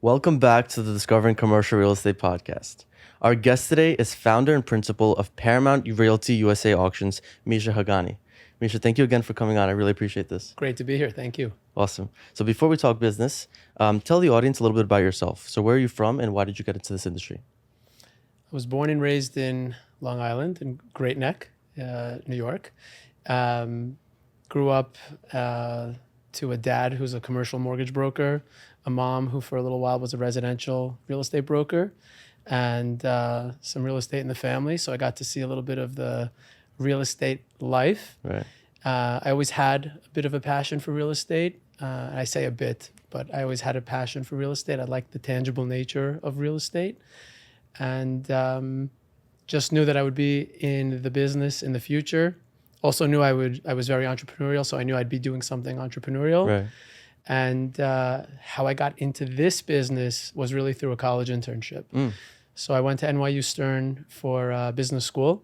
Welcome back to the Discovering Commercial Real Estate podcast. Our guest today is founder and principal of Paramount Realty USA Auctions, Misha Haghani. Misha, thank you again for coming on. I really appreciate this. Great to be here. Thank you. Awesome. So before we talk business, tell the audience a little bit about yourself. So where are you from and why did you get into this industry? I was born and raised in Long Island in Great Neck, New York. Grew up to a dad who's a commercial mortgage broker, a mom who for a little while was a residential real estate broker, and some real estate in the family. So I got to see a little bit of the real estate life. Right. I always had a bit of a passion for real estate. I say a bit, but I always had a passion for real estate. I liked the tangible nature of real estate, and just knew that I would be in the business in the future. Also knew I was very entrepreneurial, so I knew I'd be doing something entrepreneurial. Right. And how I got into this business was really through a college internship. So I went to NYU Stern for business school.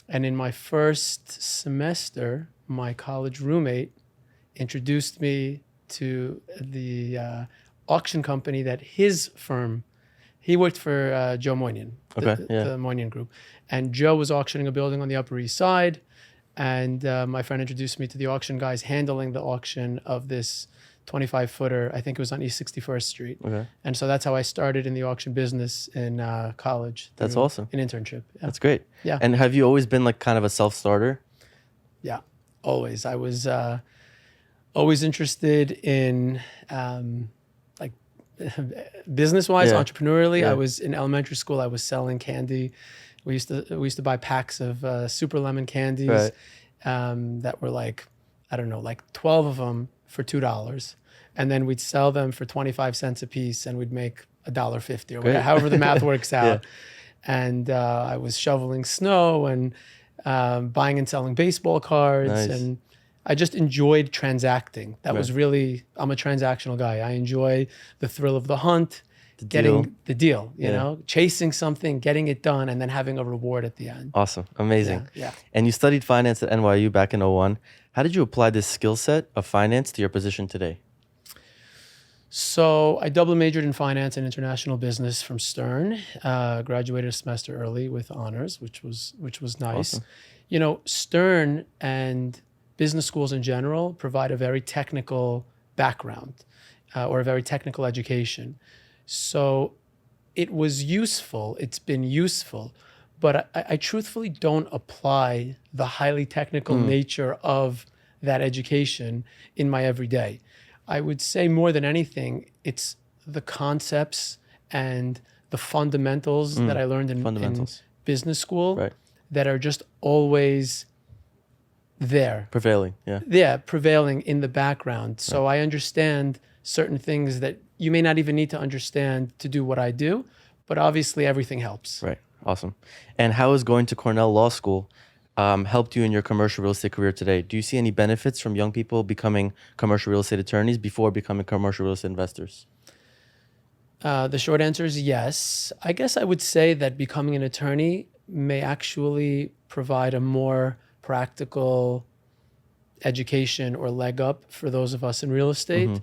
And in my first semester, my college roommate introduced me to the auction company that his firm, he worked for Joe Moynihan, the Moynihan Group. And Joe was auctioning a building on the Upper East Side. And my friend introduced me to the auction guys handling the auction of this 25-footer. I think it was on East 61st Street. Okay. And so that's how I started in the auction business in college. That's awesome. An internship. Yeah. That's great. Yeah. And have you always been like kind of a self-starter? Yeah, always. I was always interested in like business-wise, entrepreneurially. Yeah. I was in elementary school. I was selling candy. We used to buy packs of super lemon candies that were like 12 of them for $2, and then we'd sell them for 25 cents a piece, and we'd make $1.50 or whatever, however the math works out. Yeah. And I was shoveling snow and buying and selling baseball cards, and I just enjoyed transacting. That was really, I'm a transactional guy. I enjoy the thrill of the hunt. Getting the deal, you know, chasing something, getting it done, and then having a reward at the end. Awesome. Amazing. Yeah. And you studied finance at NYU back in 2001. How did you apply this skill set of finance to your position today? So I double majored in finance and international business from Stern, graduated a semester early with honors, which was nice. Awesome. You know, Stern and business schools in general provide a very technical background or a very technical education. So it was useful, it's been useful, but I truthfully don't apply the highly technical nature of that education in my everyday. I would say more than anything, it's the concepts and the fundamentals that I learned in business school that are just always there. Prevailing, yeah. Yeah, prevailing in the background. So I understand certain things that you may not even need to understand to do what I do, but obviously everything helps. Right. Awesome. And how has going to Cornell Law School helped you in your commercial real estate career today? Do you see any benefits from young people becoming commercial real estate attorneys before becoming commercial real estate investors? The short answer is yes. I guess I would say that becoming an attorney may actually provide a more practical education or leg up for those of us in real estate.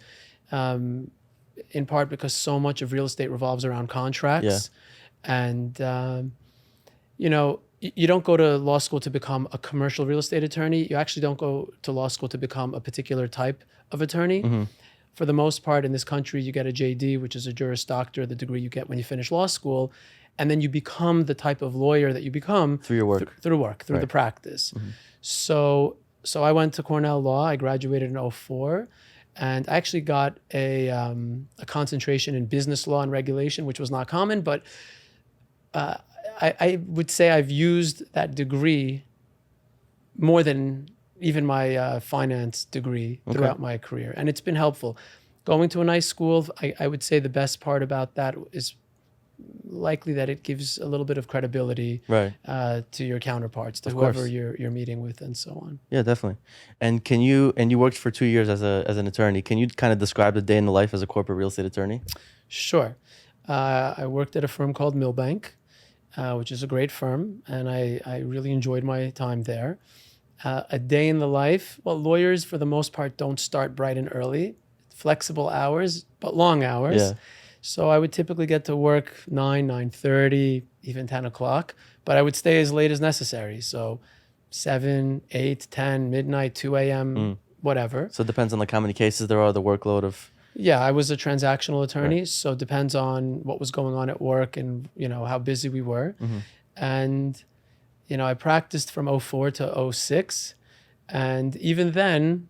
In part because so much of real estate revolves around contracts. And, you know, you don't go to law school to become a commercial real estate attorney. You actually don't go to law school to become a particular type of attorney. For the most part in this country, you get a JD, which is a Juris Doctor, the degree you get when you finish law school. And then you become the type of lawyer that you become through your work, through the practice. So I went to Cornell Law. I graduated in 2004. And I actually got a concentration in business law and regulation, which was not common, but I would say I've used that degree more than even my finance degree throughout my career. And it's been helpful. Going to a nice school, I would say the best part about that is likely that it gives a little bit of credibility to your counterparts, to whoever you're meeting with, and so on. Yeah, definitely. And you worked for 2 years as an attorney. Can you kind of describe the day in the life as a corporate real estate attorney? Sure. I worked at a firm called Milbank, which is a great firm, and I really enjoyed my time there. A day in the life, well, lawyers for the most part don't start bright and early. Flexible hours, but long hours. Yeah. So I would typically get to work 9, 9:30, even 10 o'clock, but I would stay as late as necessary. So 7, 8, 10, midnight, 2 a.m., whatever. So it depends on like how many cases there are, the workload of. Yeah, I was a transactional attorney, Right. so it depends on what was going on at work and, how busy we were. And, I practiced from '04 to '06. And even then,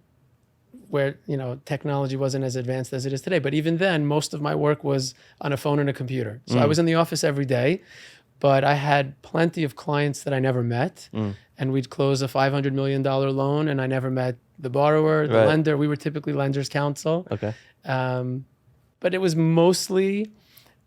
where, technology wasn't as advanced as it is today, but even then, most of my work was on a phone and a computer. So I was in the office every day, but I had plenty of clients that I never met. And we'd close a $500 million loan, and I never met the borrower, the Right. lender. We were typically lender's counsel. Okay. But it was mostly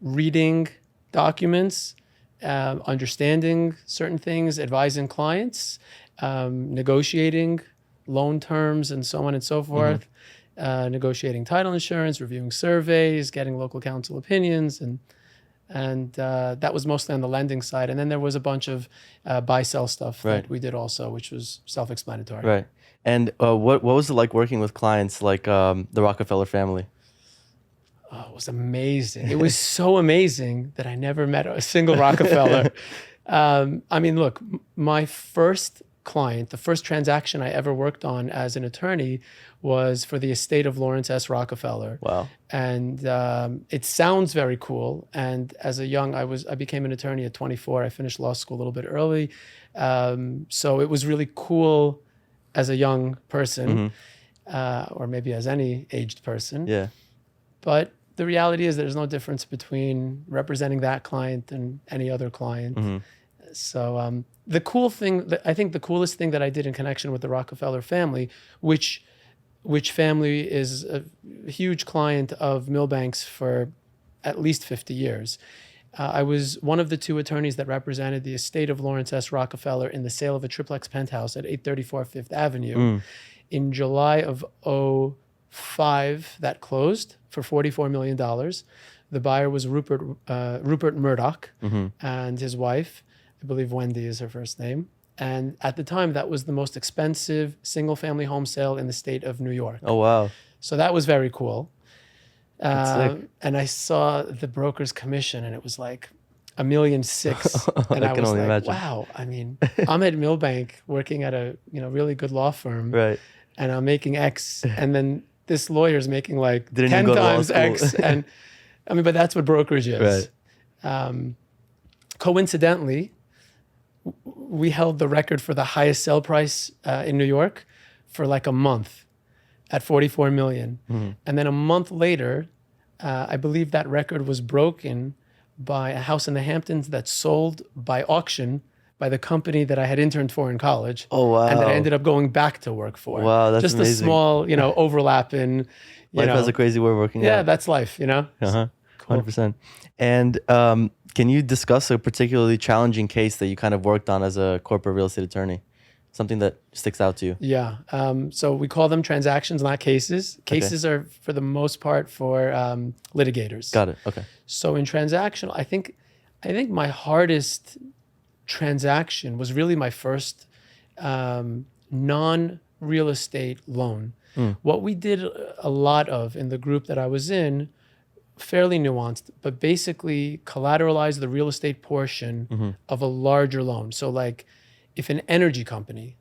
reading documents, understanding certain things, advising clients, negotiating loan terms, and so on and so forth, negotiating title insurance, reviewing surveys, getting local counsel opinions, and that was mostly on the lending side. And then there was a bunch of buy-sell stuff Right. that we did also, which was self-explanatory. Right. And what was it like working with clients like the Rockefeller family? Oh, it was amazing. It was so amazing that I never met a single Rockefeller. Look, my first client, the first transaction I ever worked on as an attorney was for the estate of Lawrence S. Rockefeller. Wow. And it sounds very cool. And as I became an attorney at 24. I finished law school a little bit early. So it was really cool as a young person, or maybe as any aged person. Yeah. But the reality is there's no difference between representing that client and any other client. So the cool thing, I think the coolest thing that I did in connection with the Rockefeller family, which family is a huge client of Milbank's for at least 50 years. I was one of the two attorneys that represented the estate of Lawrence S. Rockefeller in the sale of a triplex penthouse at 834 Fifth Avenue. In July of '05, that closed for $44 million. The buyer was Rupert Murdoch and his wife. I believe Wendy is her first name. And at the time, that was the most expensive single-family home sale in the state of New York. Oh, wow. So that was very cool. That's sick. And I saw the broker's commission, and it was like $1.6 million. And I can was only like, imagine. wow. I mean, I'm at Milbank working at a really good law firm, Right. and I'm making X, and then this lawyer's making like Didn't 10 even go to law times school. X. And but that's what brokerage is. Right. Coincidentally, we held the record for the highest sale price in New York for like a month at $44 million. And then a month later, I believe that record was broken by a house in the Hamptons that sold by auction by the company that I had interned for in college. Oh, wow. And that I ended up going back to work for. Wow, that's just amazing. a small, overlap in, Life has a crazy way of working yeah, out. that's life, Uh-huh. Cool. 100%. And can you discuss a particularly challenging case that you kind of worked on as a corporate real estate attorney? Something that sticks out to you? Yeah. So we call them transactions, not cases. Cases are, for the most part, for litigators. Got it. Okay. So in transactional, I think my hardest transaction was really my first non-real estate loan. What we did a lot of in the group that I was in, fairly nuanced, but basically collateralize the real estate portion of a larger loan. So like if an energy company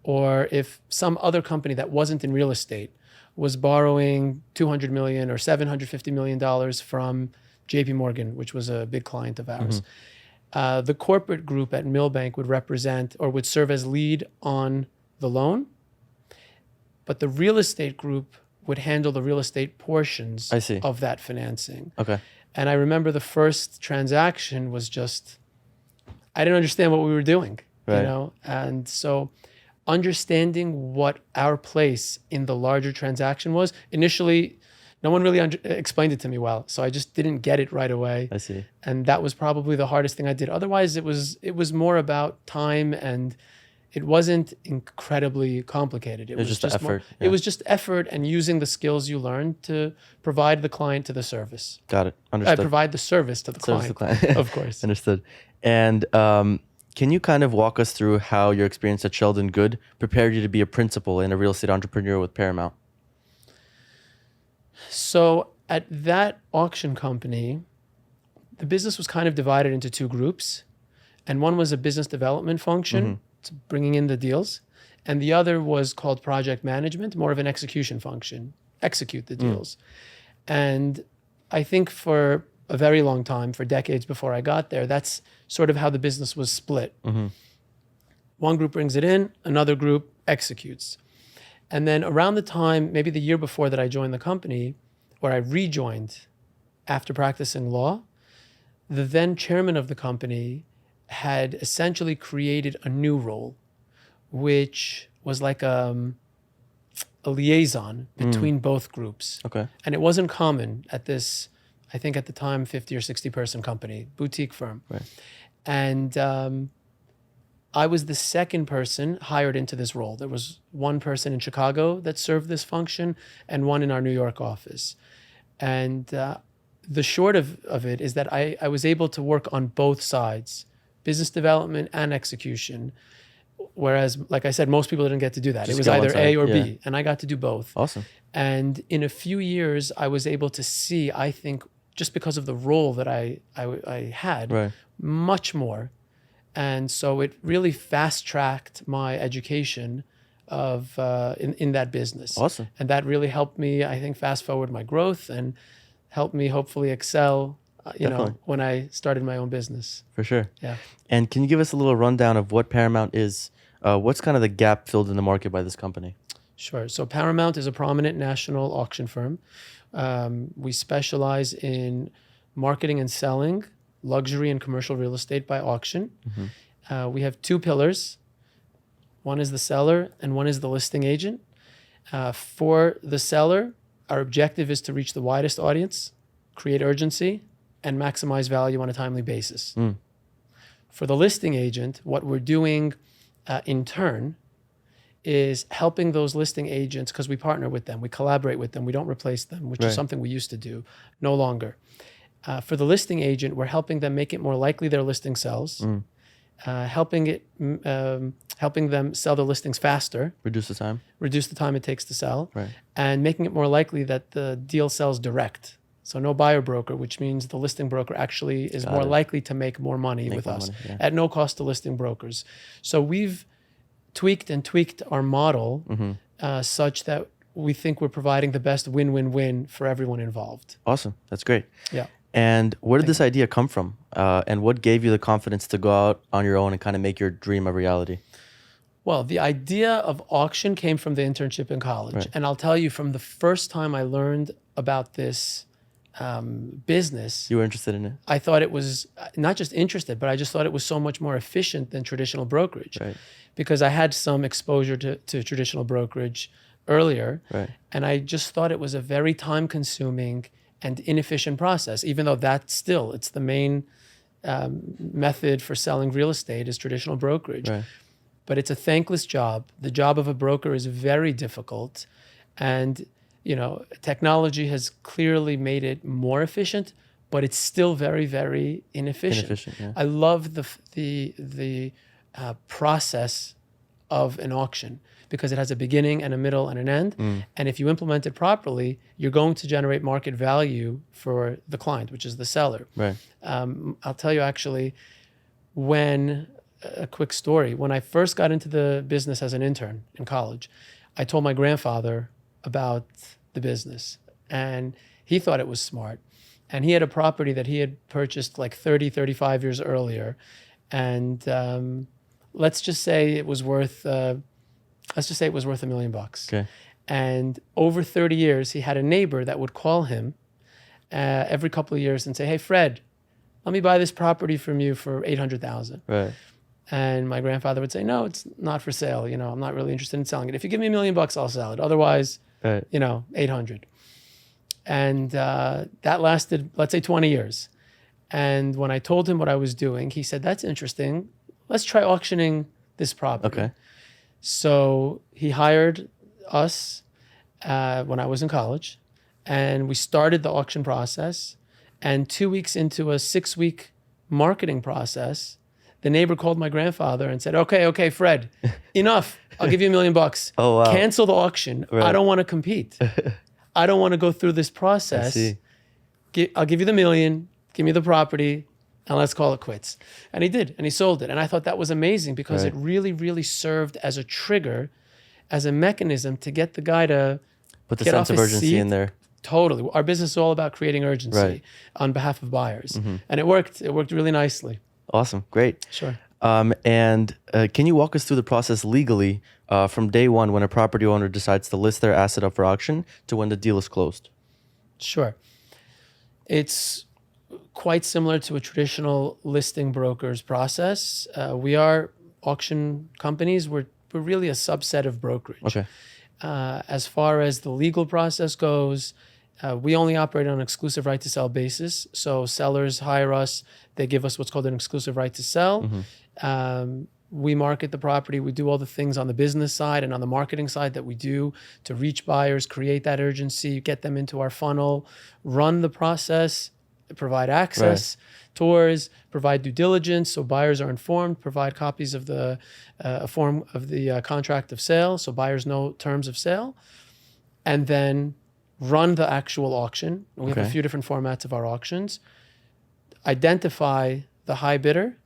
or if some other company that wasn't in real estate was borrowing $200 million or $750 million from JPMorgan, which was a big client of ours, the corporate group at Milbank would represent or would serve as lead on the loan, but the real estate group would handle the real estate portions I see. of that financing. Okay. And I remember the first transaction was just, I didn't understand what we were doing, Right. And so understanding what our place in the larger transaction was, initially, no one really explained it to me well. So I just didn't get it right away. I see. And that was probably the hardest thing I did. Otherwise, it was more about time, and it wasn't incredibly complicated. It was just the effort, It was just effort and using the skills you learned to provide the client to the service. Got it. Understood. Provide the service to the Service to client. the client. Of course. Understood. And can you kind of walk us through how your experience at Sheldon Good prepared you to be a principal and a real estate entrepreneur with Paramount? So at that auction company, the business was kind of divided into two groups. And one was a business development function, to bringing in the deals. And the other was called project management, more of an execution function, execute the deals. And I think for a very long time, for decades before I got there, that's sort of how the business was split. One group brings it in, another group executes. And then around the time, maybe the year before that I joined the company, or I rejoined after practicing law, the then chairman of the company had essentially created a new role, which was like a liaison between both groups. Okay. And it wasn't common at this, I think at the time, 50 or 60 person company, boutique firm. Right. And I was the second person hired into this role. There was one person in Chicago that served this function and one in our New York office. And the short of it is that I was able to work on both sides, business development and execution. Whereas, like I said, most people didn't get to do that. Just it was get one either side, A or yeah. B, and I got to do both. Awesome. And in a few years, I was able to see, I think, just because of the role that I had, Right. much more. And so it really fast-tracked my education of in that business. Awesome. And that really helped me, I think, fast-forward my growth and helped me hopefully excel, Definitely. when I started my own business. For sure. Yeah. And can you give us a little rundown of what Paramount is? What's kind of the gap filled in the market by this company? Sure. So Paramount is a prominent national auction firm. We specialize in marketing and selling luxury and commercial real estate by auction. We have two pillars. One is the seller and one is the listing agent. For the seller, our objective is to reach the widest audience, create urgency, and maximize value on a timely basis. For the listing agent, what we're doing in turn is helping those listing agents, because we partner with them, we collaborate with them, we don't replace them, which Right. is something we used to do, no longer. For the listing agent, we're helping them make it more likely their listing sells, helping them sell their listings faster, Reduce the time. reduce the time it takes to sell, Right. and making it more likely that the deal sells direct. So no buyer broker, which means the listing broker actually is more it. likely to make more money with more us money, yeah. at no cost to listing brokers. So we've tweaked our model such that we think we're providing the best win-win-win for everyone involved. Awesome. That's great. Yeah. And where did this idea come from? And what gave you the confidence to go out on your own and kind of make your dream a reality? Well, the idea of auction came from the internship in college. Right. And I'll tell you, from the first time I learned about this business, You were interested in it? I thought it was not just interested, but I just thought it was so much more efficient than traditional brokerage. Right. Because I had some exposure to traditional brokerage earlier. Right. And I just thought it was a very time-consuming and inefficient process, even though it's the main method for selling real estate is traditional brokerage. Right. But it's a thankless job. The job of a broker is very difficult. And, technology has clearly made it more efficient, but it's still very, very inefficient. Inefficient, yeah. I love the process of an auction because it has a beginning and a middle and an end. And if you implement it properly, you're going to generate market value for the client, which is the seller. Right. I'll tell you actually, a quick story. When I first got into the business as an intern in college, I told my grandfather about the business and he thought it was smart. And he had a property that he had purchased like 30, 35 years earlier. And let's just say it was worth $1 million. Okay. And over 30 years, he had a neighbor that would call him every couple of years and say, "Hey, Fred, let me buy this property from you for $800,000. Right. And my grandfather would say, "No, it's not for sale. I'm not really interested in selling it. If you give me $1 million, I'll sell it. Otherwise, Right. 800." And that lasted, let's say, 20 years. And when I told him what I was doing, he said, "That's interesting. Let's try auctioning this property." Okay. So he hired us when I was in college, and we started the auction process. And 2 weeks into a 6-week marketing process, the neighbor called my grandfather and said, okay, Fred, enough. I'll give you $1 million. Oh, wow. Cancel the auction. Right. I don't want to compete. I don't want to go through this I process. see. I'll give you the $1 million, give me the property, and let's call it quits. And he did, and he sold it. And I thought that was amazing because Right. it really, really served as a trigger, as a mechanism to get the guy to Put the get sense off of his urgency seat. in there. Totally. Our business is all about creating urgency Right. on behalf of buyers. And it worked. It worked really nicely. Awesome. Great. Sure. And can you walk us through the process legally from day one when a property owner decides to list their asset up for auction to when the deal is closed? Sure. It's quite similar to a traditional listing broker's process. We are auction companies. We're really a subset of brokerage. Okay. As far as the legal process goes, we only operate on an exclusive right to sell basis. So sellers hire us. They give us what's called an exclusive right to sell. We market the property. We do all the things on the business side and on the marketing side that we do to reach buyers, create that urgency, get them into our funnel, run the process, provide access, tours, provide due diligence so buyers are informed, provide copies of the a form of the contract of sale so buyers know terms of sale, and then run the actual auction. We have a Okay. few different formats of our auctions. Identify the high bidder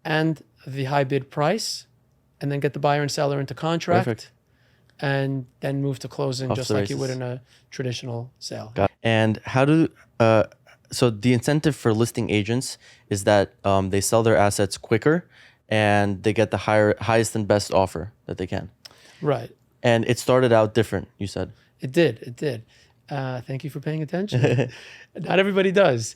and the high bid price, and then get the buyer and seller into contract. Perfect. And then move to closing Off just the like you would races. in a traditional sale. Got it. And how do so the incentive for listing agents is that they sell their assets quicker and they get the highest and best offer that they can. Right. And it started out different, you said. It did. Thank you for paying attention. Not everybody does.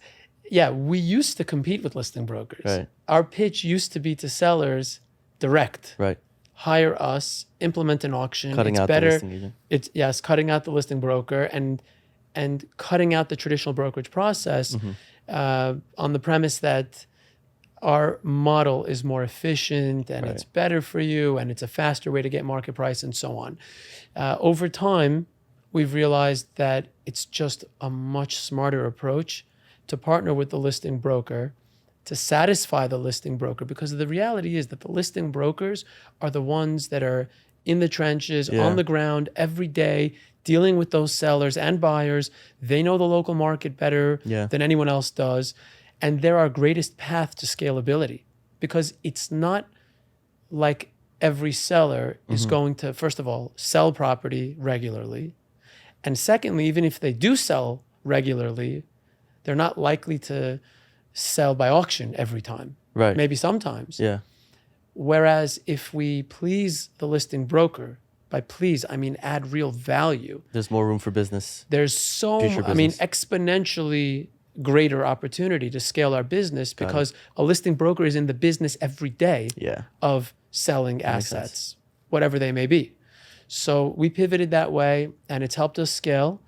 Yeah, we used to compete with listing brokers. Right. Our pitch used to be to sellers direct. Right. Hire us, implement an auction. Cutting It's out better. the listing agent. It's yes, cutting out the listing broker and cutting out the traditional brokerage process on the premise that our model is more efficient and it's better for you and it's a faster way to get market price and so on. Over time, we've realized that it's just a much smarter approach to partner with the listing broker to satisfy the listing broker, because the reality is that the listing brokers are the ones that are in the trenches, on the ground every day, dealing with those sellers and buyers. They know the local market better than anyone else does. And they're our greatest path to scalability, because it's not like every seller is going to, first of all, sell property regularly. And secondly, even if they do sell regularly, they're not likely to sell by auction every time. Right. Maybe sometimes. Yeah. Whereas if we please the listing broker, by please, I mean add real value. There's more room for business. There's so, Future I mean, business. exponentially greater opportunity to scale our business, because a listing broker is in the business every day Yeah. of selling makes assets, whatever they may be. So we pivoted that way, and it's helped us scale,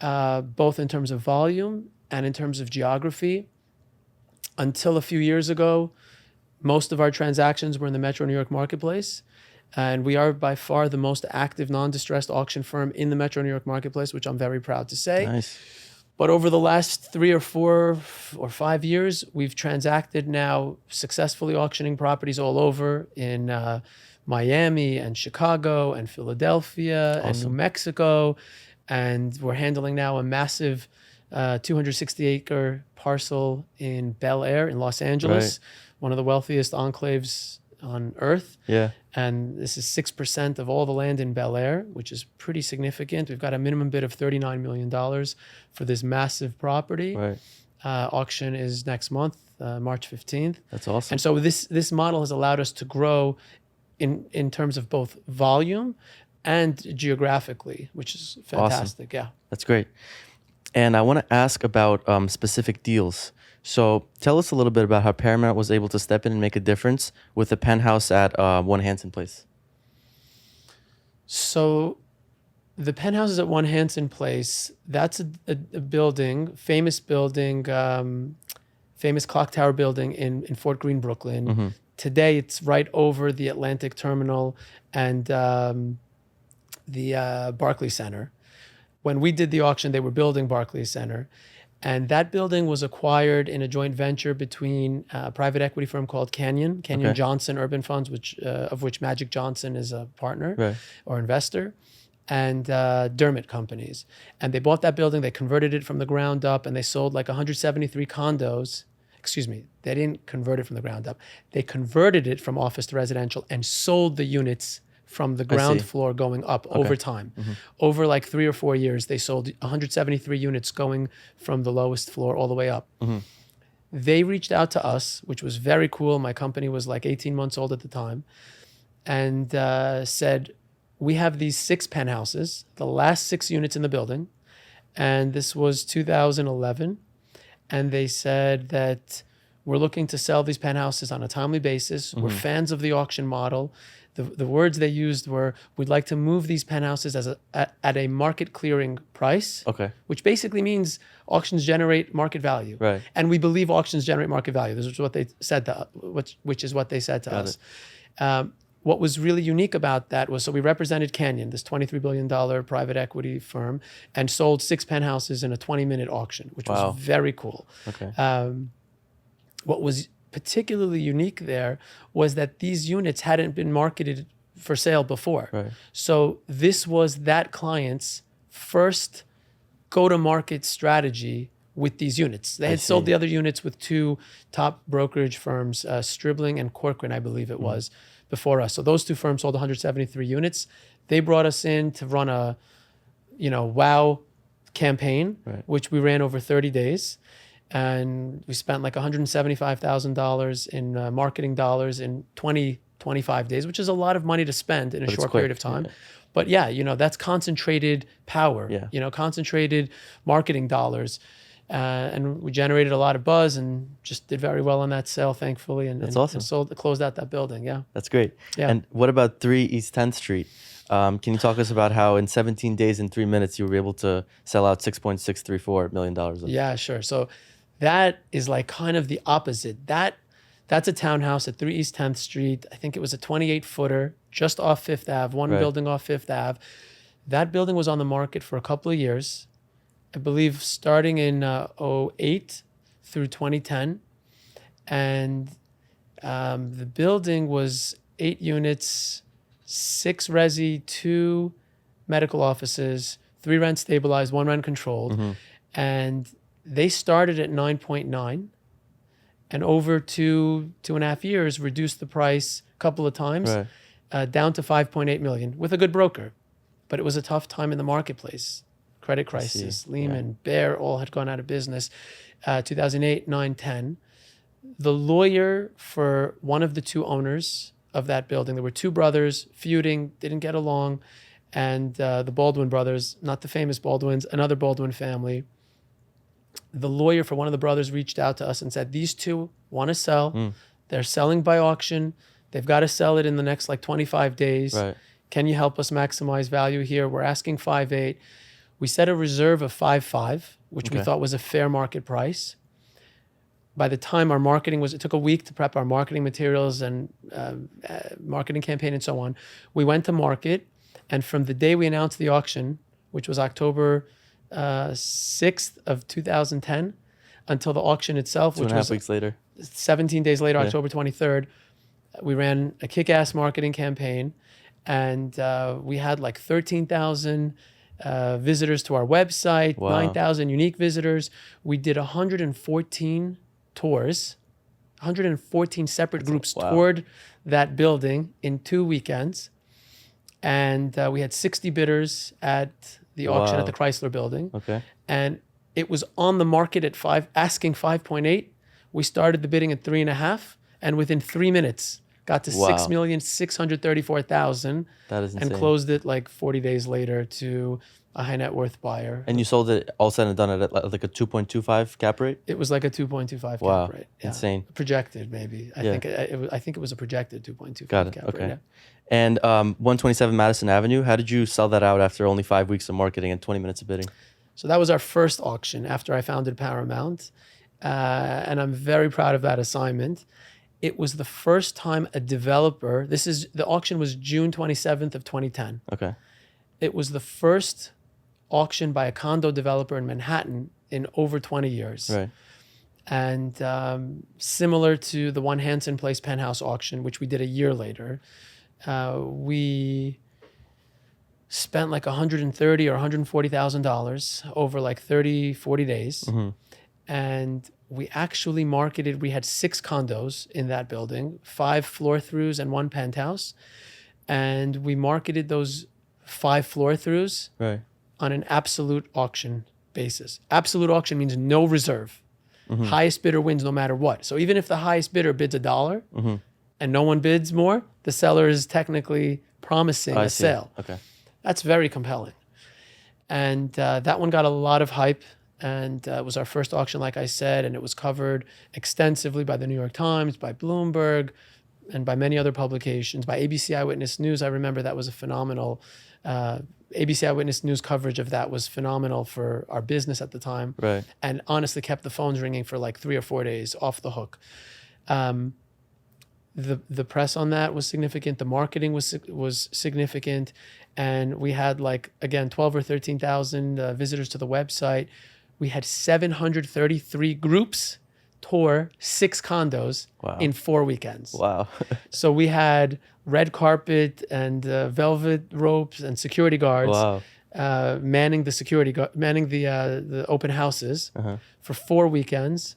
both in terms of volume and in terms of geography. Until a few years ago, most of our transactions were in the Metro New York marketplace. And we are by far the most active non-distressed auction firm in the Metro New York marketplace, which I'm very proud to say. Nice. But over the last 3 or 4 or 5 years, we've transacted now successfully auctioning properties all over in Miami and Chicago and Philadelphia and New Mexico. And we're handling now a massive 260-acre parcel in Bel Air in Los Angeles, one of the wealthiest enclaves on earth. Yeah. And this is 6% of all the land in Bel Air, which is pretty significant. We've got a minimum bid of $39 million for this massive property. Right. Auction is next month, March 15th. That's awesome. And so this model has allowed us to grow in terms of both volume and geographically, which is fantastic. Yeah. That's great. And I want to ask about specific deals. So tell us a little bit about how Paramount was able to step in and make a difference with the penthouse at 1 Hanson Place. So the penthouses at 1 Hanson Place, that's a building, famous clock tower building in Fort Greene, Brooklyn. Today, it's right over the Atlantic Terminal and the Barclays Center. When we did the auction, they were building Barclays Center. And that building was acquired in a joint venture between a private equity firm called Canyon Johnson Urban Funds, of which Magic Johnson is a partner or investor, and Dermot companies. And they bought that building, they converted it from the ground up, and they sold like 173 condos. Excuse me, they didn't convert it from the ground up. They converted it from office to residential and sold the units from the ground floor going up over time. Over like 3 or 4 years, they sold 173 units going from the lowest floor all the way up. They reached out to us, which was very cool. My company was like 18 months old at the time, and said, we have these 6 penthouses, the last 6 units in the building. And this was 2011. And they said that we're looking to sell these penthouses on a timely basis. We're fans of the auction model. The words they used were, we'd like to move these penthouses at a market clearing price, which basically means auctions generate market value. Right. And we believe auctions generate market value. This is what they said to which is what they said to us. What was really unique about that was, so we represented Canyon, this $23 billion private equity firm, and sold 6 penthouses in a 20-minute auction, which was very cool. What was particularly unique there was that these units hadn't been marketed for sale before. So this was that client's first go-to-market strategy with these units. They had sold the other units with 2 top brokerage firms, Stribling and Corcoran, I believe it was, before us. So those 2 firms sold 173 units. They brought us in to run a, wow campaign, which we ran over 30 days. And we spent like $175,000 in marketing dollars in 25 days, which is a lot of money to spend in a short period of time. But yeah, that's concentrated power, concentrated marketing dollars. And we generated a lot of buzz and just did very well on that sale, thankfully. And that's awesome. And closed out that building. Yeah. That's great. Yeah. And what about 3 East 10th Street? Can you talk us about how in 17 days and 3 minutes you were able to sell out $6.634 million? Yeah, sure. So that is like kind of the opposite. That's a townhouse at 3 East 10th Street. I think it was a 28-footer just off Fifth Ave, one building off Fifth Ave. That building was on the market for a couple of years. I believe starting in 2008 through 2010. And the building was 8 units, 6 resi, 2 medical offices, 3 rent stabilized, 1 rent controlled. And they started at 9.9 and over 2.5 years reduced the price a couple of times down to 5.8 million with a good broker. But it was a tough time in the marketplace. Credit crisis, Lehman, Bear, all had gone out of business. 2008, 9, 10. The lawyer for one of the 2 owners of that building, there were 2 brothers feuding, didn't get along. And the Baldwin brothers, not the famous Baldwins, another Baldwin family. The lawyer for one of the brothers reached out to us and said, these 2 want to sell. They're selling by auction. They've got to sell it in the next like 25 days. Can you help us maximize value here? We're asking 5.8. We set a reserve of 5.5, which we thought was a fair market price. By the time our marketing it took a week to prep our marketing materials and marketing campaign and so on. We went to market, and from the day we announced the auction, which was October 6th of 2010, until the auction itself, which was 2.5 weeks later, 17 days later, October 23rd, we ran a kick-ass marketing campaign, and we had like 13,000 visitors to our website, 9,000 unique visitors. We did 114 tours, 114 separate groups toured that building in 2 weekends. And we had 60 bidders at the auction at the Chrysler building. And it was on the market at asking 5.8. We started the bidding at 3.5, and within 3 minutes got to 6,634,000. That is insane. And closed it like 40 days later to a high net worth buyer. And you sold it all said and done at like a 2.25 cap rate? It was like a 2.25 cap rate. Yeah. Insane. Projected, maybe. I think it was a projected 2.25 cap rate. Yeah. And 127 Madison Avenue, how did you sell that out after only 5 weeks of marketing and 20 minutes of bidding? So that was our first auction after I founded Paramount. And I'm very proud of that assignment. It was the first time a developer, the auction was June 27th of 2010. It was the first auction by a condo developer in Manhattan in over 20 years. And similar to the One Hanson Place penthouse auction, which we did a year later, we spent like $130,000 or $140,000 over like 30, 40 days. And we actually marketed, we had 6 condos in that building, 5 floor throughs and 1 penthouse. And we marketed those 5 floor throughs Right. on an absolute auction basis. Absolute auction means no reserve. Highest bidder wins no matter what. So even if the highest bidder bids $1 and no one bids more, the seller is technically promising I a see. sale. Okay. That's very compelling. And that one got a lot of hype. And it was our first auction, like I said, and it was covered extensively by the New York Times, by Bloomberg, and by many other publications, by ABC Eyewitness News. I remember that was a phenomenal, ABC Eyewitness News coverage of that was phenomenal for our business at the time. Right. And honestly kept the phones ringing for like 3 or 4 days off the hook. The press on that was significant. The marketing was significant. And we had like, again, 12 or 13,000 visitors to the website. We had 733 groups tour 6 condos Wow. in 4 weekends. Wow. So we had red carpet and velvet ropes and security guards Wow. manning the open houses for 4 weekends,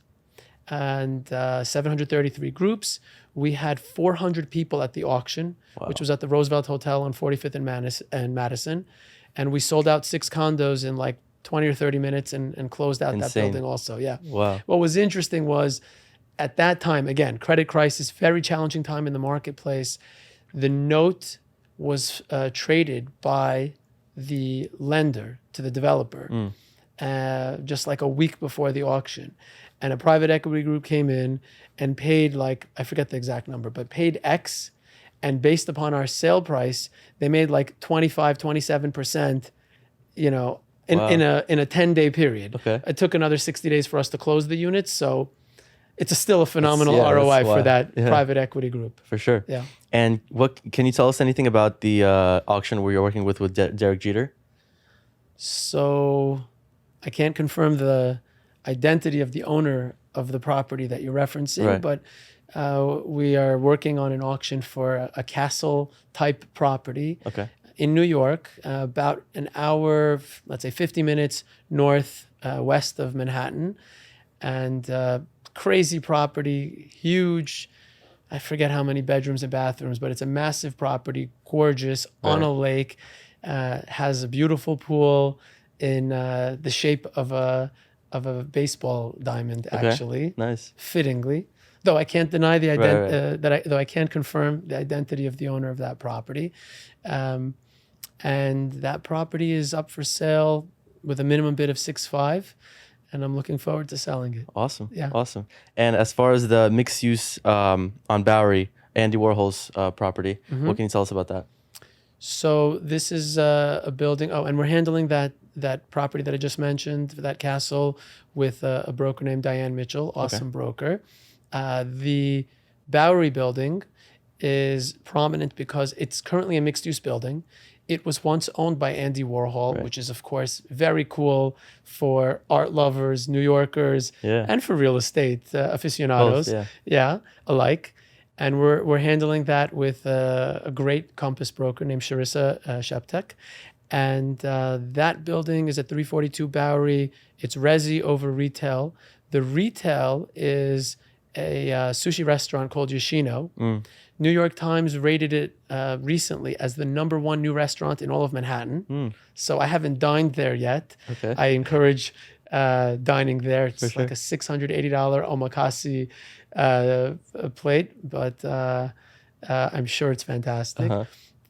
and 733 groups. We had 400 people at the auction, which was at the Roosevelt Hotel on 45th and Madison, and we sold out 6 condos in like 20 or 30 minutes and closed out that Insane. building also. Yeah. Wow. What was interesting was at that time, again, credit crisis, very challenging time in the marketplace. The note was traded by the lender to the developer just like a week before the auction. And a private equity group came in and paid like, I forget the exact number, but paid X. And based upon our sale price, they made like 25, 27%, you know, in a 10-day period. Okay. It took another 60 days for us to close the units. So it's still a phenomenal That's ROI for wild. that Yeah. private equity group. For sure. Yeah. And what can you tell us anything about the auction where you're working with Derek Jeter? So I can't confirm the identity of the owner of the property that you're referencing, Right. but we are working on an auction for a castle type property Okay. in New York, about an hour, let's say 50 minutes west of Manhattan. And crazy property, huge. I forget how many bedrooms and bathrooms, but it's a massive property, gorgeous, on a lake, has a beautiful pool in the shape of a baseball diamond, actually. Nice. Fittingly. Though I can't deny the Right. though I can't confirm the identity of the owner of that property. And that property is up for sale with a minimum bid of 6.5, and I'm looking forward to selling it. Awesome. Yeah. Awesome. And as far as the mixed use on Bowery, Andy Warhol's property, what can you tell us about that? So this is a building. Oh, and we're handling that property that I just mentioned, that castle, with a broker named Diane Mitchell, awesome broker. The Bowery building is prominent because it's currently a mixed-use building. It was once owned by Andy Warhol, which is, of course, very cool for art lovers, New Yorkers, and for real estate aficionados, alike. And we're handling that with a great Compass broker named Charissa Sheptek. And that building is at 342 Bowery. It's resi over retail. The retail is a sushi restaurant called Yoshino. New York Times rated it recently as the #1 new restaurant in all of Manhattan. So I haven't dined there yet. Okay. I encourage dining there. It's like a $680 omakase plate, but I'm sure it's fantastic.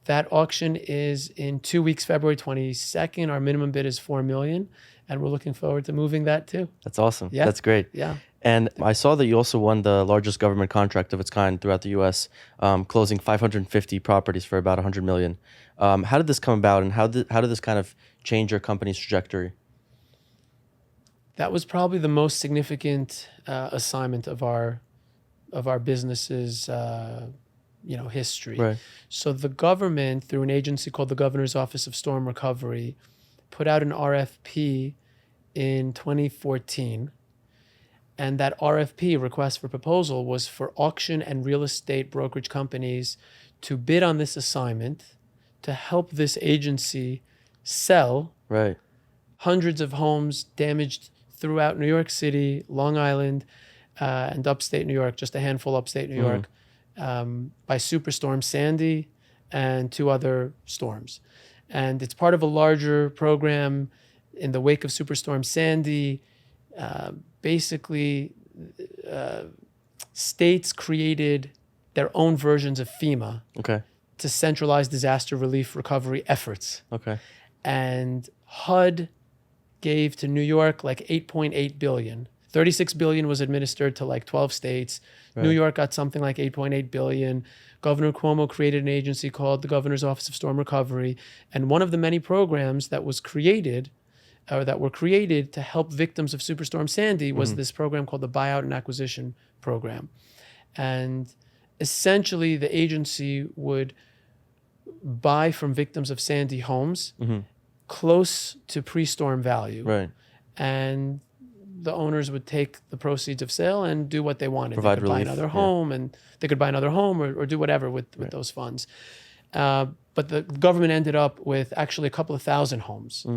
That auction is in 2 weeks, February 22nd. Our minimum bid is $4 million, and we're looking forward to moving that too. That's awesome. Yeah. That's great. Yeah. And I saw that you also won the largest government contract of its kind throughout the U.S., closing 550 properties for about $100 million. How did this come about, and how did this kind of change your company's trajectory? That was probably the most significant assignment of our business's history. Right. So the government, through an agency called the Governor's Office of Storm Recovery, put out an RFP in 2014. And that RFP, request for proposal, was for auction and real estate brokerage companies to bid on this assignment to help this agency sell Right. hundreds of homes damaged throughout New York City, Long Island, and upstate New York, just a handful upstate New York, by Superstorm Sandy and 2 other storms. And it's part of a larger program. In the wake of Superstorm Sandy, basically states created their own versions of FEMA Okay. to centralize disaster relief recovery efforts. Okay. And HUD gave to New York like 8.8 billion. 36 billion was administered to like 12 states. Right. New York got something like 8.8 billion. Governor Cuomo created an agency called the Governor's Office of Storm Recovery. And one of the many programs that was created, or that were created to help victims of Superstorm Sandy, was this program called the Buyout and Acquisition Program. And essentially the agency would buy from victims of Sandy homes close to pre-storm value. Right. And the owners would take the proceeds of sale and do what they wanted. Provide they could relief. buy another home, and they could buy another home or do whatever with those funds. But the government ended up with actually a couple of thousand homes.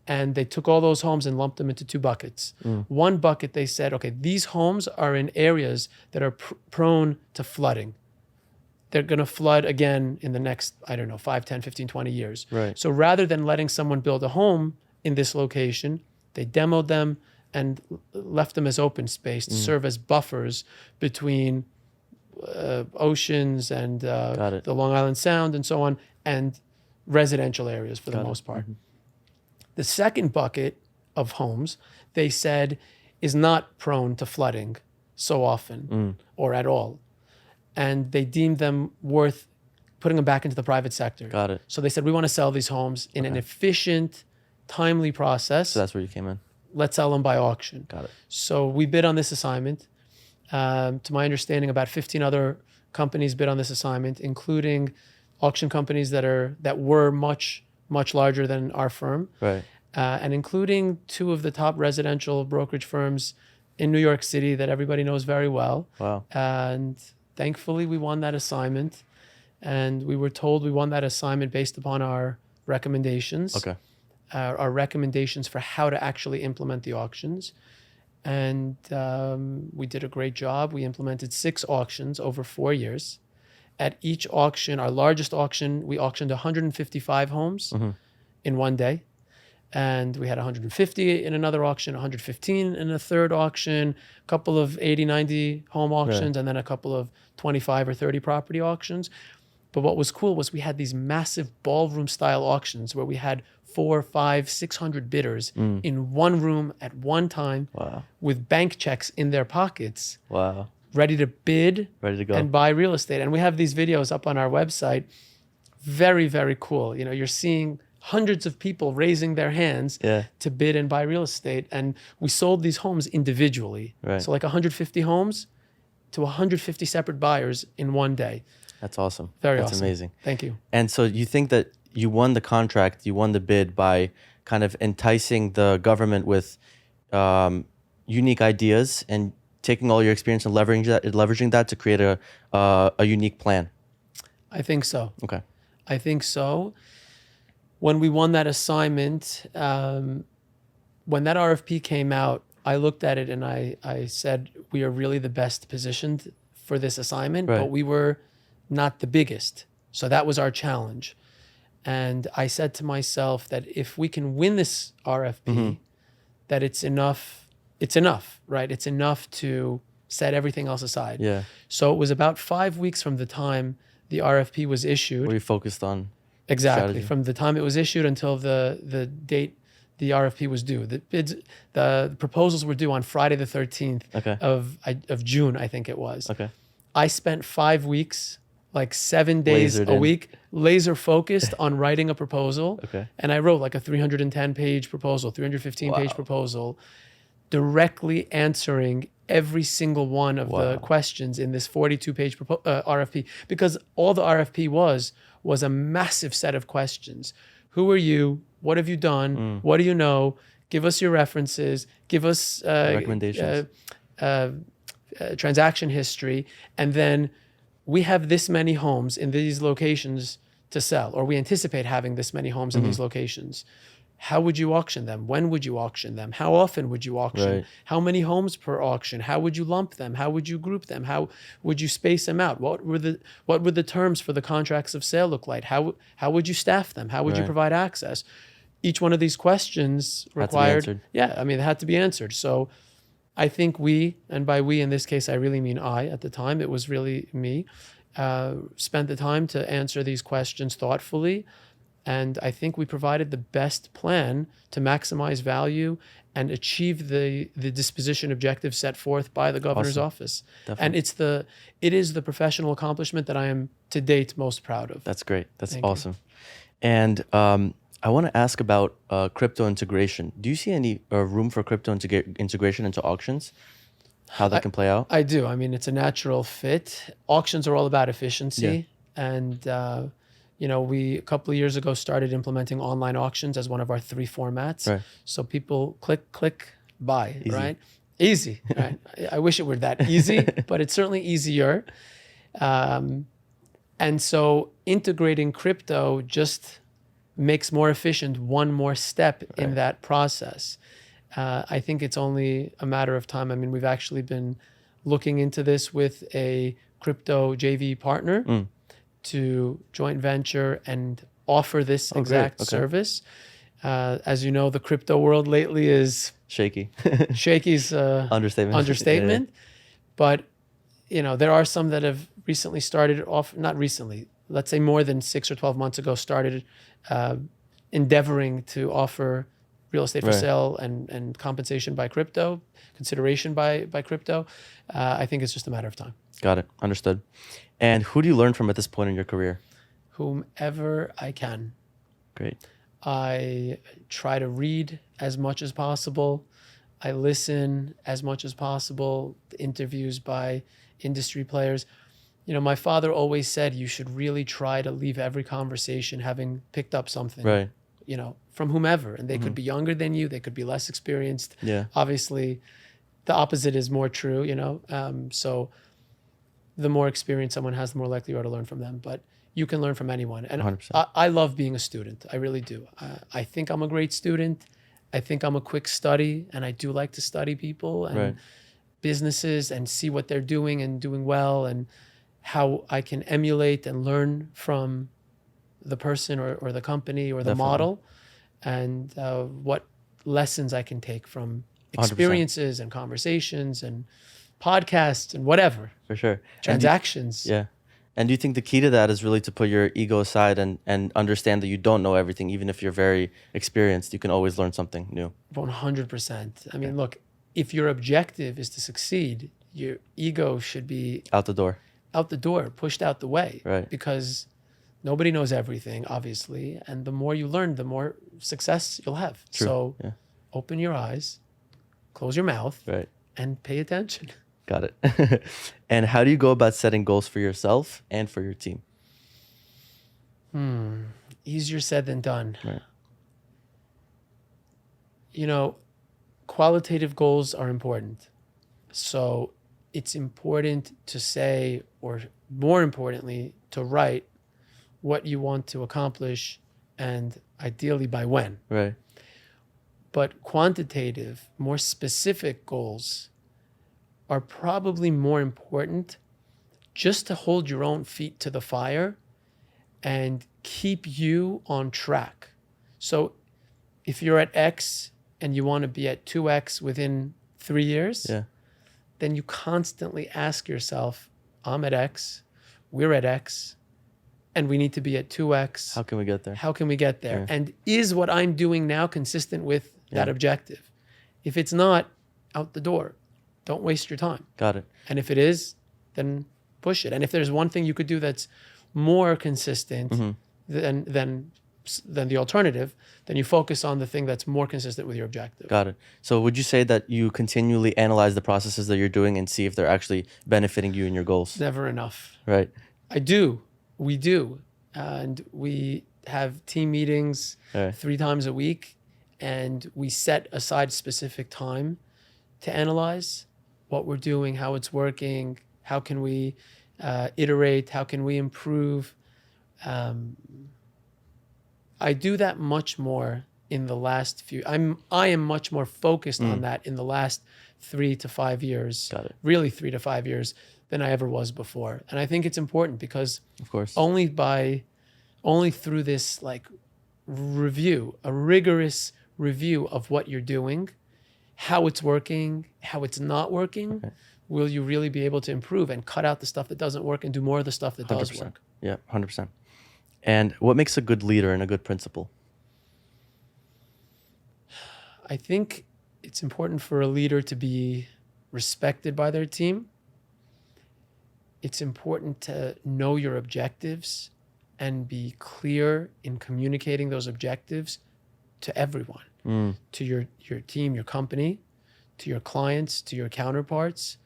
And they took all those homes and lumped them into 2 buckets. One bucket, they said, okay, these homes are in areas that are prone to flooding. They're going to flood again in the next, 5, 10, 15, 20 years. Right. So rather than letting someone build a home in this location, they demoed them and left them as open space to serve as buffers between oceans and the Long Island Sound and so on, and residential areas for the most part. The second bucket of homes, they said, is not prone to flooding so often or at all. And they deemed them worth putting them back into the private sector. Got it. So they said, we want to sell these homes in an efficient, timely process. So that's where you came in. Let's sell them by auction. Got it. So we bid on this assignment. To my understanding, about 15 other companies bid on this assignment, including auction companies that were much larger than our firm, Right. and including 2 of the top residential brokerage firms in New York City that everybody knows very well. Wow. And thankfully, we won that assignment, and we were told we won that assignment based upon our recommendations. Okay. Our recommendations for how to actually implement the auctions. And we did a great job. We implemented 6 auctions over 4 years. At each auction, our largest auction, we auctioned 155 homes in one day. And we had 150 in another auction, 115 in a third auction, a couple of 80, 90 home auctions, and then a couple of 25 or 30 property auctions. But what was cool was we had these massive ballroom style auctions where we had 400, 500, 600 bidders in one room at one time. Wow. With bank checks in their pockets. Wow. Ready to bid, Ready to go. and buy real estate. And we have these videos up on our website. Very, very cool. You're seeing hundreds of people raising their hands to bid and buy real estate. And we sold these homes individually. Right. So like 150 homes to 150 separate buyers in one day. That's awesome. Very That's awesome. amazing. Thank you. And so you think that you won the contract, you won the bid by kind of enticing the government with unique ideas and taking all your experience and leveraging that to create a unique plan. I think so. Okay. I think so. When we won that assignment, when that RFP came out, I looked at it and I said, we are really the best positioned for this assignment, Right. but we were not the biggest. So that was our challenge. And I said to myself that if we can win this RFP, that it's enough, right? It's enough to set everything else aside. Yeah. So it was about 5 weeks from the time the RFP was issued. Were you focused on Exactly. strategy? From the time it was issued until the date the RFP was due. The proposals were due on Friday the 13th of June, I think it was. Okay. I spent 5 weeks, like 7 days Lasered a in. week, laser focused on writing a proposal. Okay. And I wrote like a 310-page proposal, 315-page proposal, directly answering every single one of the questions in this 42-page RFP. Because all the RFP was a massive set of questions. Who are you? What have you done? What do you know? Give us your references. Give us recommendations. Transaction history. And then we have this many homes in these locations to sell, or we anticipate having this many homes in these locations. How would you auction them? When would you auction them? How often would you auction? Right. How many homes per auction? How would you lump them? How would you group them? How would you space them out? What would the terms for the contracts of sale look like? How would you staff them? How would you Right. provide access? Each one of these questions Had to be required, answered. yeah, I mean, it had to be answered. So I think we, and by we in this case, I really mean I at the time, it was really me, spent the time to answer these questions thoughtfully. And I think we provided the best plan to maximize value and achieve the disposition objective set forth by the governor's Awesome. office. Definitely. And it is the professional accomplishment that I am to date most proud of. That's great. That's Thank you. awesome. And I want to ask about crypto integration. Do you see any room for crypto integration into auctions? How that can play out? I do. I mean, it's a natural fit. Auctions are all about efficiency. And, we a couple of years ago started implementing online auctions as one of our 3 formats. Right. So people click, buy, Easy. right? Easy, right? I wish it were that easy, but it's certainly easier. And so integrating crypto just makes more efficient one more step in that process. I think it's only a matter of time. I mean, we've actually been looking into this with a crypto JV partner to joint venture and offer this exact service. As you know, the crypto world lately is Shaky. shaky's Understatement. But, there are some that have recently started off, not recently, let's say more than 6 or 12 months ago, started endeavoring to offer real estate for Right. sale and compensation by crypto, consideration by crypto. I think it's just a matter of time. Got it. Understood. And who do you learn from at this point in your career? Whomever I can. Great. I try to read as much as possible. I listen as much as possible, interviews by industry players. My father always said you should really try to leave every conversation having picked up something, Right. From whomever. And they could be younger than you, they could be less experienced. Yeah. Obviously, the opposite is more true, So the more experience someone has, the more likely you are to learn from them. But you can learn from anyone. And 100%. I love being a student. I really do. I think I'm a great student. I think I'm a quick study, and I do like to study people and Right. businesses and see what they're doing and doing well, and how I can emulate and learn from the person or the company or the Definitely. model, and what lessons I can take from 100%. experiences and conversations and podcasts and whatever, For sure. transactions. Yeah. And do you think the key to that is really to put your ego aside and understand that you don't know everything, even if you're very experienced, you can always learn something new? 100%. I mean, look, if your objective is to succeed, your ego should be Out the door. out the door, pushed out the way. Right. Because nobody knows everything, obviously. And the more you learn, the more success you'll have. True. So Yeah. open your eyes, close your mouth, Right. and pay attention. Got it. And how do you go about setting goals for yourself and for your team? Easier said than done. Right. Qualitative goals are important. So it's important to say, or more importantly, to write what you want to accomplish, and ideally by when. Right. But quantitative, more specific goals are probably more important, just to hold your own feet to the fire and keep you on track. So if you're at X and you want to be at 2X within 3 years, Yeah. then you constantly ask yourself, I'm at X, we're at X, and we need to be at 2X. How can we get there? How can we get there? Yeah. And is what I'm doing now consistent with that Yeah. objective? If it's not, out the door. Don't waste your time. Got it. And if it is, then push it. And if there's one thing you could do that's more consistent than the alternative, then you focus on the thing that's more consistent with your objective. Got it. So would you say that you continually analyze the processes that you're doing and see if they're actually benefiting you and your goals? Never enough. Right. I do. We do. And we have team meetings Right. 3 times a week, and we set aside specific time to analyze what we're doing, how it's working, how can we iterate, how can we improve. I do that much more in the last few. I am much more focused on that in the last 3 to 5 years. Got it. Really 3 to 5 years than I ever was before. And I think it's important because Of course. only through this like review, a rigorous review of what you're doing, how it's working, how it's not working, will you really be able to improve and cut out the stuff that doesn't work and do more of the stuff that does 100%. work. Yeah, 100%. And what makes a good leader and a good principal? I think it's important for a leader to be respected by their team. It's important to know your objectives and be clear in communicating those objectives to everyone, to your team, your company, to your clients, to your counterparts.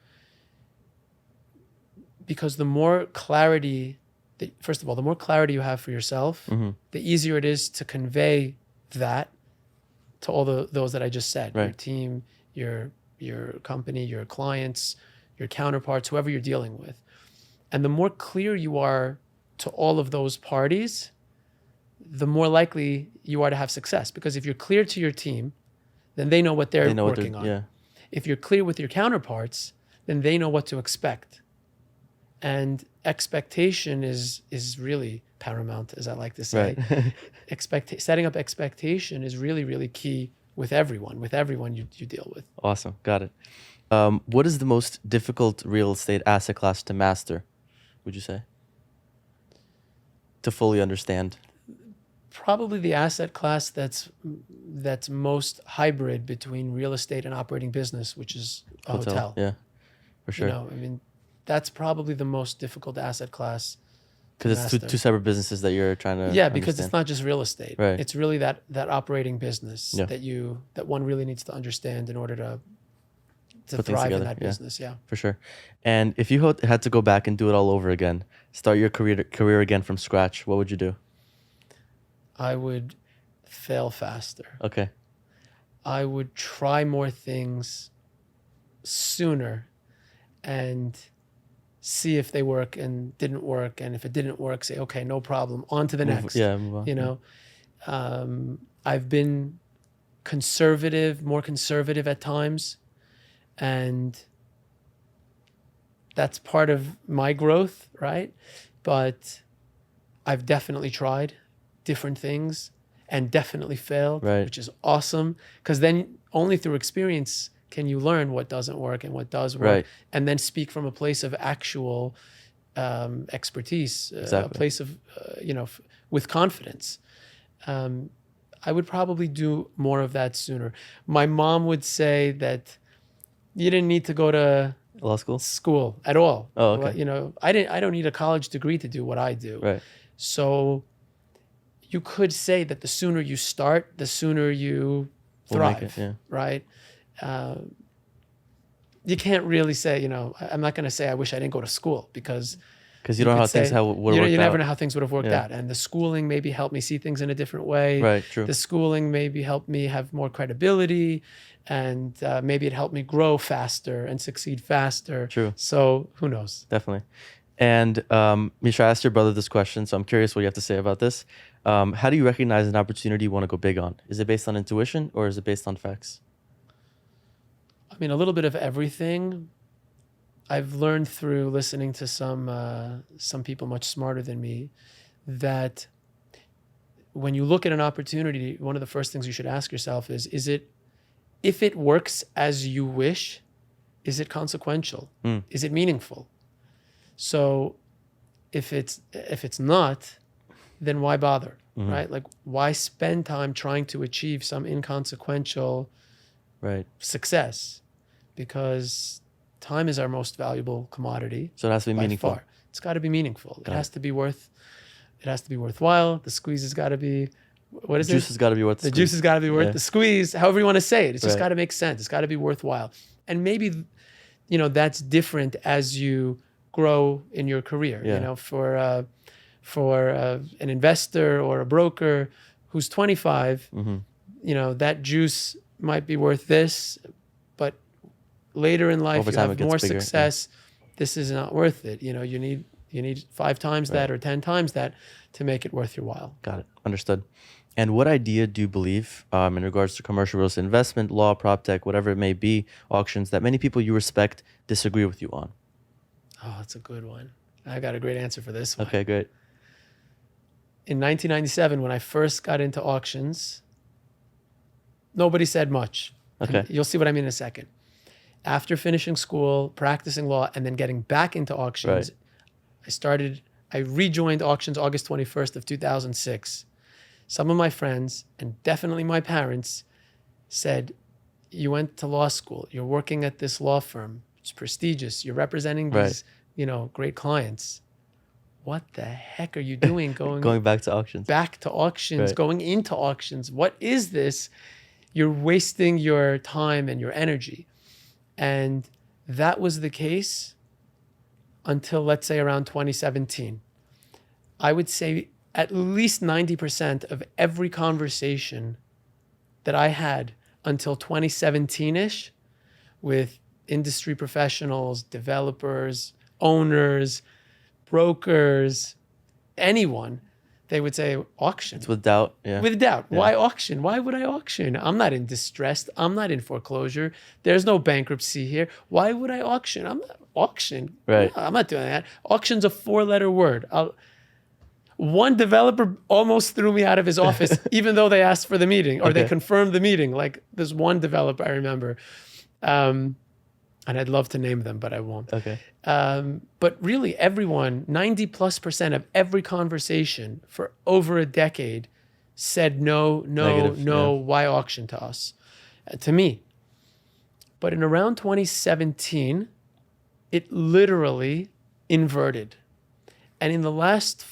Because the more clarity, first of all, the more clarity you have for yourself, the easier it is to convey that to all those that I just said, your team, your company, your clients, your counterparts, whoever you're dealing with. And the more clear you are to all of those parties, the more likely you are to have success. Because if you're clear to your team, then they know what they're working on. Yeah. If you're clear with your counterparts, then they know what to expect. And expectation is really paramount, as I like to say. Setting up expectation is really, really key with everyone you deal with. Awesome. Got it. What is the most difficult real estate asset class to master, would you say? To fully understand? Probably the asset class that's most hybrid between real estate and operating business, which is a hotel. Yeah, for sure. You know, I mean, that's probably the most difficult asset class. Because it's two separate businesses that you're trying to because it's not just real estate. Right. It's really that operating business that one really needs to understand in order to thrive in that business. Yeah, for sure. And if you had to go back and do it all over again, start your career again from scratch, what would you do? I would fail faster. Okay. I would try more things sooner and see if they work and didn't work. And if it didn't work, say, okay, no problem. On to the next. Move on. You know, I've been more conservative at times. And that's part of my growth, right? But I've definitely tried different things and definitely failed, which is awesome. Because then only through experience can you learn what doesn't work and what does work, and then speak from a place of actual expertise, a place of, with confidence. I would probably do more of that sooner. My mom would say that you didn't need to go to law school at all. Oh, okay. You know, I don't need a college degree to do what I do. Right. So you could say that the sooner you start, the sooner you thrive, right? You can't really say, I'm not going to say I wish I didn't go to school because you don't know how things would have worked out. You never know how things would have worked out. And the schooling maybe helped me see things in a different way. Right, true. The schooling maybe helped me have more credibility, and maybe it helped me grow faster and succeed faster. True. So who knows? Definitely. And Misha, I asked your brother this question, so I'm curious what you have to say about this. How do you recognize an opportunity you want to go big on? Is it based on intuition or is it based on facts? I mean, a little bit of everything. I've learned through listening to some people much smarter than me that when you look at an opportunity, one of the first things you should ask yourself is if it works as you wish, is it consequential? Is it meaningful? So if it's not, then why bother, right? Like, why spend time trying to achieve some inconsequential success? Because time is our most valuable commodity. So it has to be meaningful. Far. It's got to be meaningful. It has to be worthwhile. The squeeze has got to be, what is it? The juice has got to be worth the squeeze. The juice has got to be worth the squeeze, however you want to say it. It's just got to make sense. It's got to be worthwhile. And maybe, that's different as you grow in your career. For an investor or a broker who's 25, that juice might be worth this, but later in life, you have more success. This is not worth it. You need You need 5 times that or 10 times that to make it worth your while. Got it. Understood. And what idea do you believe in regards to commercial real estate investment, law, prop tech, whatever it may be, auctions, that many people you respect disagree with you on? Oh, that's a good one. I got a great answer for this one. Okay, great. In 1997, when I first got into auctions, nobody said much. Okay. And you'll see what I mean in a second. After finishing school, practicing law, and then getting back into auctions, I rejoined auctions August 21st of 2006. Some of my friends, and definitely my parents, said, you went to law school, you're working at this law firm, it's prestigious, you're representing these, great clients. What the heck are you doing going back to auctions? Going into auctions. What is this? You're wasting your time and your energy. And that was the case until, let's say, around 2017. I would say at least 90% of every conversation that I had until 2017-ish with industry professionals, developers, owners, brokers, anyone, they would say auction. It's with doubt. Yeah. With doubt. Yeah. Why auction? Why would I auction? I'm not in distress. I'm not in foreclosure. There's no bankruptcy here. Why would I auction? I'm not auction. Right. No, I'm not doing that. Auction's a 4-letter word. One developer almost threw me out of his office, even though they asked for the meeting or they confirmed the meeting. Like this one developer I remember. And I'd love to name them, but I won't. Okay. But really everyone, 90+% of every conversation for over a decade said no, why auction to us? To me. But in around 2017, it literally inverted. And in the last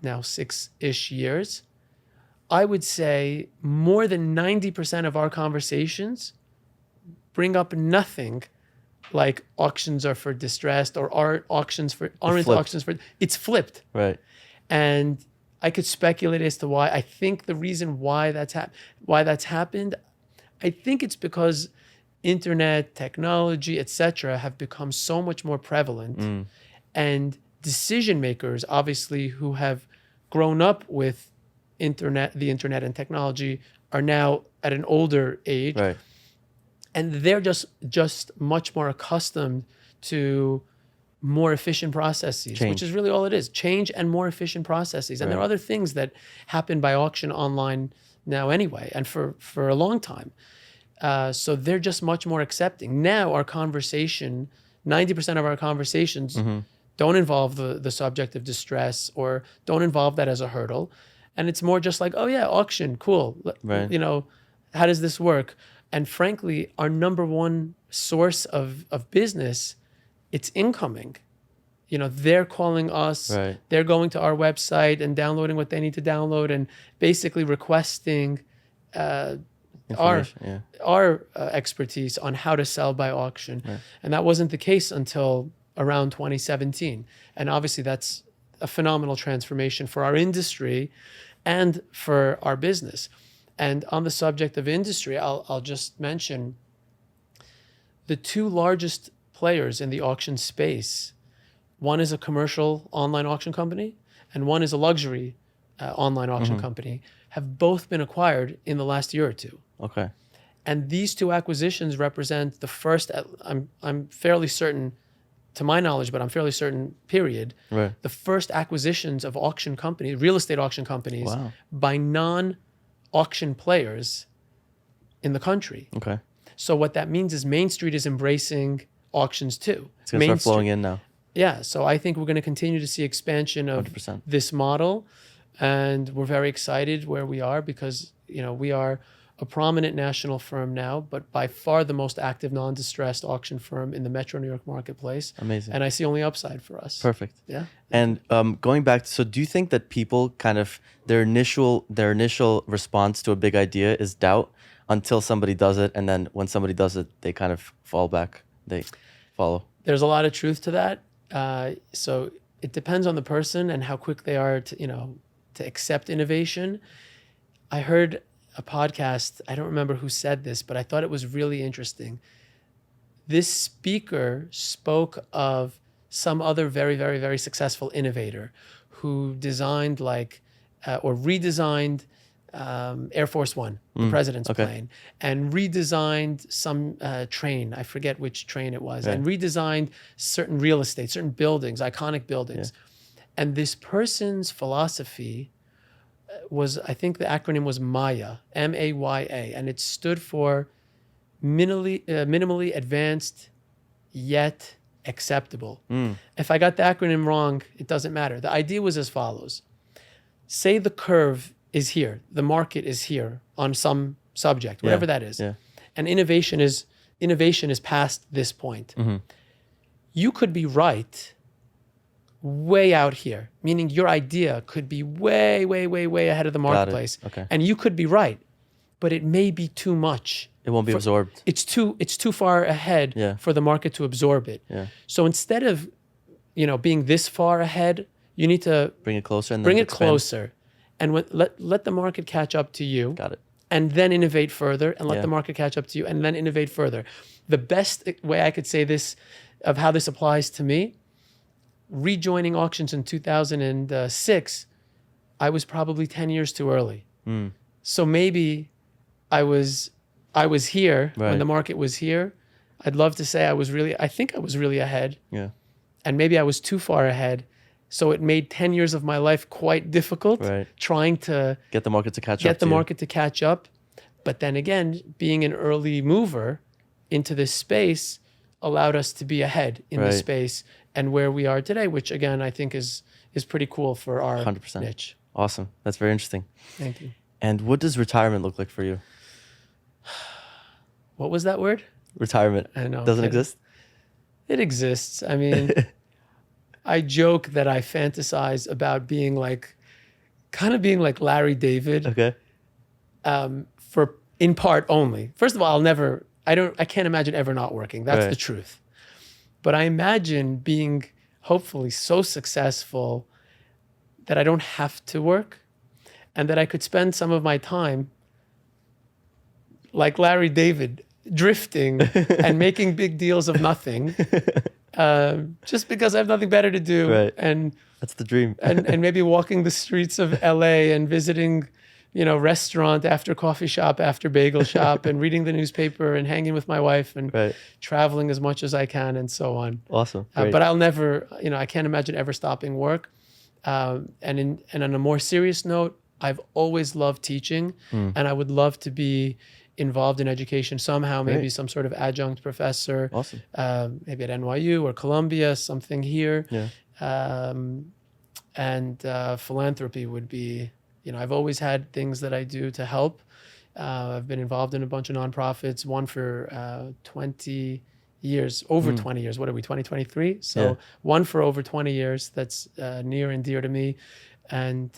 6-ish years, I would say more than 90% of our conversations bring up nothing like auctions are for distressed or aren't auctions for it's flipped. Right. And I could speculate as to why. I think the reason why that's happened, I think it's because internet, technology, etc. have become so much more prevalent. And decision makers, obviously, who have grown up with the internet and technology are now at an older age. Right. And they're just much more accustomed to more efficient processes, which is really all it is. Change and more efficient processes. And there are other things that happen by auction online now anyway, and for a long time. So they're just much more accepting. Now our conversation, 90% of our conversations don't involve the subject of distress or don't involve that as a hurdle. And it's more just like, oh yeah, auction, cool. Right. How does this work? And frankly, our number one source of business, it's incoming. They're calling us, they're going to our website and downloading what they need to download and basically requesting our expertise on how to sell by auction. Right. And that wasn't the case until around 2017. And obviously that's a phenomenal transformation for our industry and for our business. And on the subject of industry, I'll just mention the 2 largest players in the auction space. One is a commercial online auction company, and one is a luxury online auction company, have both been acquired in the last year or 2. Okay. And these 2 acquisitions represent the first, I'm fairly certain, to my knowledge, but I'm fairly certain, period, the first acquisitions of auction companies, real estate auction companies, by non-auction players in the country. Okay. So what that means is Main Street is embracing auctions too. It's going to start flowing in now. Yeah. So I think we're going to continue to see expansion of 100%. This model. And we're very excited where we are because, we are a prominent national firm now, but by far the most active non-distressed auction firm in the Metro New York marketplace. Amazing. And I see only upside for us. Perfect. Yeah. And going back, so do you think that people kind of, their initial response to a big idea is doubt until somebody does it, and then when somebody does it, they kind of fall back, they follow? There's a lot of truth to that. So it depends on the person and how quick they are to accept innovation. I heard a podcast, I don't remember who said this, but I thought it was really interesting. This speaker spoke of some other very, very, very successful innovator who designed or redesigned Air Force One, the president's plane, and redesigned some train. I forget which train it was, and redesigned certain real estate, certain buildings, iconic buildings. And this person's philosophy was, I think the acronym was MAYA, M-A-Y-A, and it stood for minimally advanced yet acceptable. If I got the acronym wrong, it doesn't matter. The idea was as follows. Say the curve is here, the market is here on some subject, whatever that is. And innovation is past this point. You could be right way out here, meaning your idea could be way, way, way, way ahead of the marketplace. And you could be right, but it may be too much. It won't be absorbed. It's too far ahead for the market to absorb it. So instead of, being this far ahead, you need to bring it closer and bring then it closer, and let the market catch up to you. Got it. And then innovate further, and let the market catch up to you, and then innovate further. The best way I could say this, of how this applies to me, rejoining auctions in 2006, I was probably 10 years too early. So maybe I was here when the market was here. I'd love to say I think I was really ahead. And maybe I was too far ahead. So it made 10 years of my life quite difficult trying to get the market to catch up. But then again, being an early mover into this space allowed us to be ahead in the space and where we are today, which again, I think is pretty cool for our 100%. niche. Awesome. That's very interesting. Thank you. And what does retirement look like for you? What was that word? Retirement. I know. Doesn't exist? It exists. I mean, I joke that I fantasize about being like Larry David. In part only. First of all, I can't imagine ever not working. That's the truth. But I imagine being hopefully so successful that I don't have to work, and that I could spend some of my time like Larry David, drifting and making big deals of nothing, just because I have nothing better to do. And that's the dream. and maybe walking the streets of LA and visiting, restaurant after coffee shop after bagel shop, and reading the newspaper and hanging with my wife and traveling as much as I can and so on. Awesome. But I'll never, I can't imagine ever stopping work. And on a more serious note, I've always loved teaching, and I would love to be involved in education somehow, maybe some sort of adjunct professor, maybe at NYU or Columbia, something here. And philanthropy would be, I've always had things that I do to help. I've been involved in a bunch of nonprofits, one for 20 years, over 20 years. What are we, 2023? So one for over 20 years that's near and dear to me. And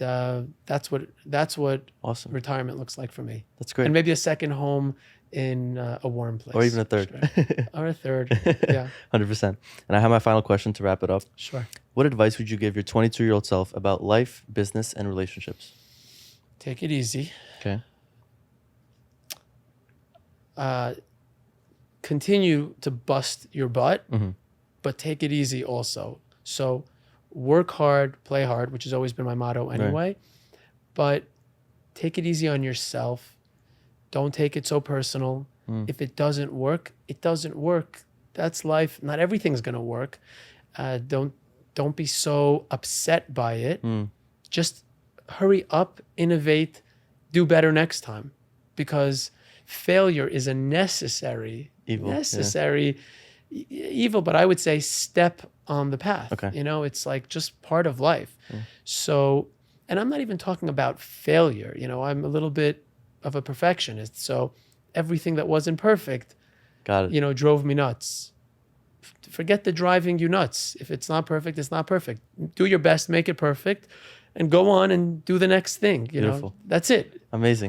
that's what awesome retirement looks like for me. That's great. And maybe a second home in a warm place. Or even a third. Sure. Or a third, yeah. 100%. And I have my final question to wrap it up. Sure. What advice would you give your 22-year-old self about life, business, and relationships? Take it easy. Okay. Continue to bust your butt, but take it easy also. So work hard, play hard, which has always been my motto anyway, but take it easy on yourself. Don't take it so personal. If it doesn't work, it doesn't work. That's life. Not everything's going to work. Don't be so upset by it. Just hurry up, innovate, do better next time, because failure is a necessary evil, but I would say step on the path. It's like just part of life. So, and I'm not even talking about failure. I'm a little bit of a perfectionist. So everything that wasn't perfect, drove me nuts. Forget the driving you nuts. If it's not perfect, it's not perfect. Do your best, make it perfect, and go on and do the next thing. Beautiful. That's it. Amazing.